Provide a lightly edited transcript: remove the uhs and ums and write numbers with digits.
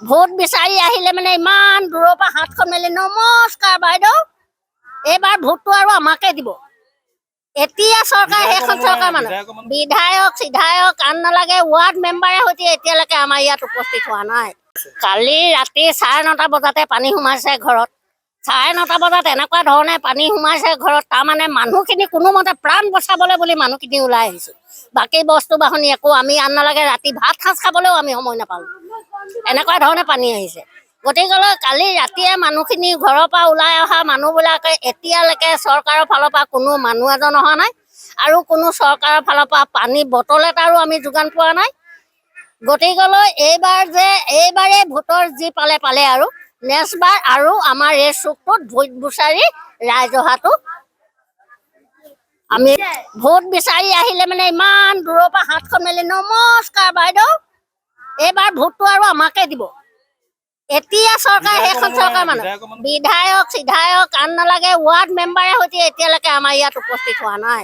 Vote বিচাৰি আহিলে মানে ইমান দূৰৰ পৰা হাতখন মেলি নমস্কাৰ বাইদেউ, এইবাৰ ভোটটো আৰু আমাকে দিব। এতিয়া চৰকাৰ সেইখন চৰকাৰ মানুহ বিধায়ক চিধায়ক আন নালাগে, ৱাৰ্ড মেম্বাৰে সৈতে এতিয়ালৈকে আমাৰ ইয়াত উপস্থিত হোৱা নাই। কালি ৰাতি 9:30 বজাতে পানী সোমাইছে ঘৰত। 9:30 বজাত এনেকুৱা ধৰণে পানী সোমাইছে ঘৰত, তাৰমানে মানুহখিনি কোনোমতে প্ৰাণ বচাবলৈ বুলি মানুহখিনি ওলাই আহিছোঁ। বাকী বস্তু বাহনি একো আমি আন নালাগে, ৰাতি ভাত সাঁজ খাবলৈও আমি সময় নাপালোঁ, এনেকুৱা ধৰণে পানী আহিছে। গতিকেলৈ কালি ৰাতিয়ে মানুহখিনি ঘৰৰ পৰা ওলাই অহা মানুহবিলাকে এতিয়ালৈকে চৰকাৰৰ ফালৰ পৰা কোনো মানুহ এজন অহা নাই, আৰু কোনো চৰকাৰৰ ফালৰ পৰা পানী বটল এটাৰো আমি যোগান পোৱা নাই। গতিকেলৈ এইবাৰে ভোটৰ যি পালে আৰু নেক্সটবাৰ আৰু আমাৰ এই চুকটোত ভোট বিচাৰি ৰাইজ অহাটো আমি ভোট বিচাৰি আহিলে মানে ইমান দূৰৰ পৰা হাতখন মেলি নমস্কাৰ বাইদেউ, এইবাৰ ভোটটো আৰু আমাকে দিব। এতিয়া চৰকাৰ সেইখন চৰকাৰ মানুহ বিধায়ক চিধায়ক আন নালাগে, ৱাৰ্ড মেম্বাৰে সৈতে এতিয়ালৈকে আমাৰ ইয়াত উপস্থিত হোৱা নাই।